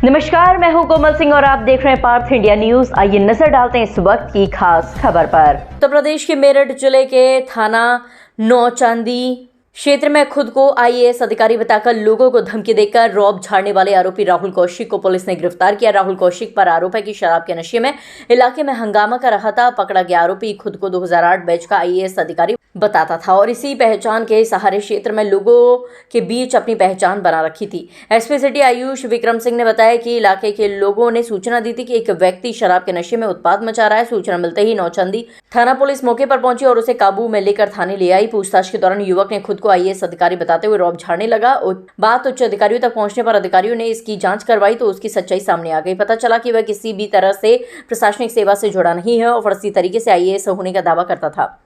नमस्कार, मैं हूं कोमल सिंह और आप देख रहे हैं पार्थ इंडिया न्यूज। आइए नजर डालते हैं इस वक्त की खास खबर पर। उत्तर प्रदेश के मेरठ जिले के थाना नौचांदी क्षेत्र में खुद को आईएएस अधिकारी बताकर लोगों को धमकी देकर रौब झाड़ने वाले आरोपी राहुल कौशिक को पुलिस ने गिरफ्तार किया। राहुल कौशिक पर आरोप है कि शराब के नशे में इलाके में हंगामा कर रहा था। पकड़ा गया आरोपी खुद को 2008 बैच का आईएएस अधिकारी बताता था और इसी पहचान के सहारे क्षेत्र में लोगों के बीच अपनी पहचान बना रखी थी। एसपी सिटी आयुष विक्रम सिंह ने बताया कि इलाके के लोगों ने सूचना दी थी कि एक व्यक्ति शराब के नशे में उत्पात मचा रहा है। सूचना मिलते ही नौचंदी थाना पुलिस मौके पर पहुंची और उसे काबू में लेकर थाने ले आई। पूछताछ के दौरान युवक ने खुद को आईएएस अधिकारी बताते हुए रौब झाड़ने लगा। बात उच्च अधिकारियों तक पहुंचने पर अधिकारियों ने इसकी जांच करवाई तो उसकी सच्चाई सामने आ गई। पता चला कि वह किसी भी तरह से प्रशासनिक सेवा से जुड़ा नहीं है और फर्जी तरीके से आईएएस होने का दावा करता था।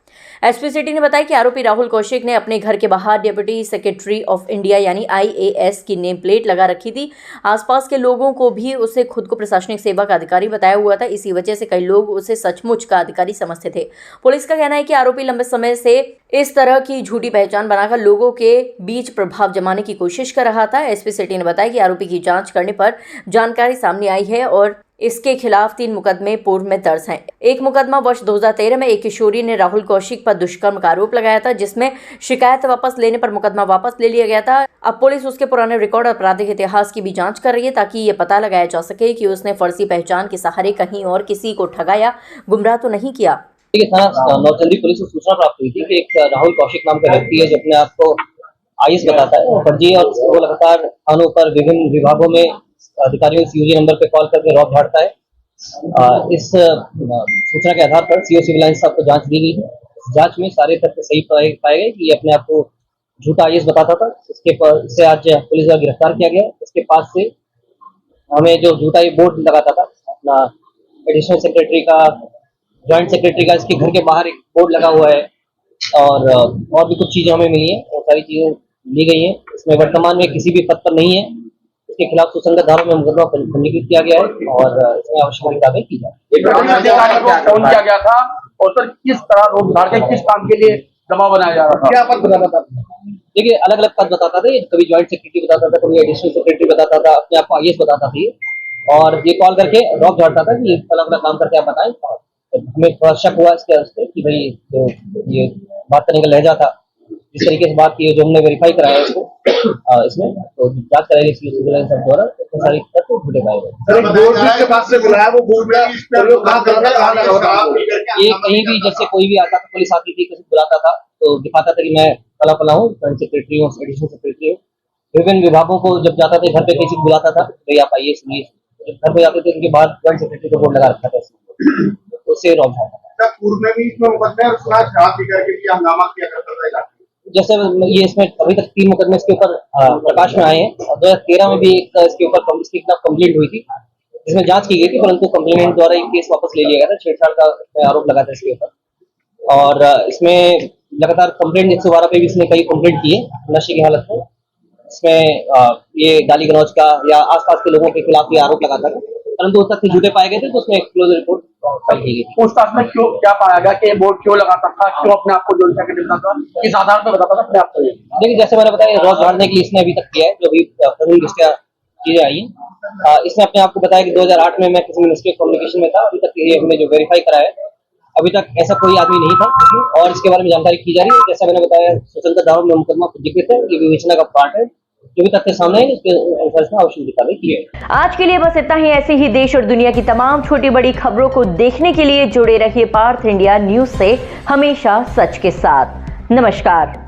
एसपी सिटी ने बताया कि आरोपी राहुल कौशिक ने अपने घर के बाहर डिप्टी सेक्रेटरी ऑफ इंडिया यानी आईएएस की नेम प्लेट लगा रखी थी। आसपास के लोगों को भी उसे खुद को प्रशासनिक सेवा का अधिकारी बताया हुआ था। इसी वजह से कई लोग उसे सचमुच का अधिकारी समझते थे। पुलिस का कहना है कि आरोपी लंबे समय से इस तरह की झूठी पहचान बनाकर लोगों के बीच प्रभाव जमाने की कोशिश कर रहा था। एसपी सिटी ने बताया कि आरोपी की जांच करने पर जानकारी सामने आई है और इसके खिलाफ 3 मुकदमे पूर्व में दर्ज हैं। एक मुकदमा वर्ष 2013 में एक किशोरी ने राहुल कौशिक पर दुष्कर्म का आरोप लगाया था, जिसमें शिकायत वापस लेने पर मुकदमा वापस ले लिया गया था। अब पुलिस उसके पुराने रिकॉर्ड और आपराधिक इतिहास की भी जांच कर रही है ताकि ये पता लगाया जा सके कि उसने फर्जी पहचान के सहारे कहीं और किसी को ठगाया, गुमराह तो नहीं किया। नौचंदी पुलिस को सूचना प्राप्त हुई थी कि एक राहुल कौशिक नाम का व्यक्ति है जो अपने आप को आईएएस बताता है फर्जी और वो लगातार थानों पर विभिन्न विभागों में अधिकारियों सीओजी नंबर पे कॉल करके रौब झाड़ता है। इस सूचना के आधार पर सीओ सिविल लाइंस को जांच दी गई है। जांच में सारे तथ्य सही पाए गए कि ये अपने आप को झूठा आईएएस बताता था। इससे आज पुलिस द्वारा गिरफ्तार किया गया। इसके पास से हमें जो झूठा ये बोर्ड लगाता था अपना एडिशनल सेक्रेटरी का, ज्वाइंट सेक्रेटरी का, इसके घर के बाहर एक बोर्ड लगा हुआ है और भी कुछ चीजें हमें मिली है और सारी चीजें ली गई है। इसमें वर्तमान में किसी भी पद पर नहीं है। इसके खिलाफ सुसंगत धारा में मुकदमा पंजीकृत किया गया है और इसमें आवश्यक कार्रवाई की जाए। फोन किया गया था और सर किस तरह रोक झाड़ के किस काम के लिए दबाव बनाया जा रहा था? क्या पद बताता था? देखिए, अलग अलग पद बताता था। कभी ज्वाइंट सेक्रेटरी बताता था, कभी एडिशनल सेक्रेटरी बताता था, अपने आप को आईएएस बताता था और ये कॉल करके रौब झाड़ता था कि अलग अलग काम करके आप बताएं। हमें थोड़ा शक हुआ इसके वास्ते कि भाई जो ये बात करने का लहजा था, जिस तरीके से बात की है, जो हमने वेरीफाई कराया इसको इसमें तो जांच कराएगी सिविल लाइंस द्वारा तो सारी तथ्य झूठे पाए गए। ये कहीं भी जैसे कोई भी आता था, पुलिस आती थी, किसी बुलाता था तो दिखाता था कि मैं फला हूँ, ज्वाइंट सेक्रेटरी हूँ, एडिशनल सेक्रेटरी हूँ। विभिन्न विभागों को जब जाता था घर पे किसी बुलाता था तो आप आइए सुनिए। घर पे जाते थे उनके बाद ज्वाइंट सेक्रेटरी का बोर्ड लगा रखा था, उससे रौब झाड़ता था। पूर्व में भी इसमें मुकदमे और शराब पी करके भी हंगामा किया करता था। जैसे ये इसमें अभी तक 3 मुकदमे इसके ऊपर प्रकाश में आए हैं और 2013 में भी एक इसके ऊपर इसके खिलाफ कंप्लेंट हुई थी, जिसमें जांच की गई थी, परंतु कंप्लेनेंट द्वारा एक केस वापस ले लिया गया था। छेड़छाड़ का आरोप लगा था इसके ऊपर और इसमें लगातार कंप्लेंट 112 पे भी इसने कई कंप्लेंट की है नशे की हालत में। इसमें ये गाली गलौज का या आसपास के लोगों के खिलाफ ये आरोप लगाता था, परंतु उस तक झूठे पाए गए थे तो उसमें एक्सक्लूसिव रिपोर्ट फाइल की गई। पूछताछ में क्यों क्या पाया गया कि बोर्ड क्यों लगाता था, क्यों अपने आप को जो बताता था, किस आधार पर बताता था अपने आप को? देखिए, जैसे मैंने बताया, रौब झाड़ने के लिए इसने अभी तक किया है जो भी कानूनी दृष्टया चीजें आई है। इसने अपने आप को बताया कि 2008 में मैं किसी मिनिस्ट्री ऑफ कम्युनिकेशन में था। अभी तक ये हमने जो वेरीफाई कराया है, अभी तक ऐसा कोई आदमी नहीं था और इसके बारे में जानकारी की जा रही है। जैसे मैंने बताया, सुसंगत धारा में मुकदमा पंजीकृत है, ये विवेचना का पार्ट है। जो भी तथ्य सामने है उसके अनुसार आवश्यक कार्रवाई की है। आज के लिए बस इतना ही। ऐसे ही देश और दुनिया की तमाम छोटी बड़ी खबरों को देखने के लिए जुड़े रहिए पार्थ इंडिया न्यूज से, हमेशा सच के साथ। नमस्कार।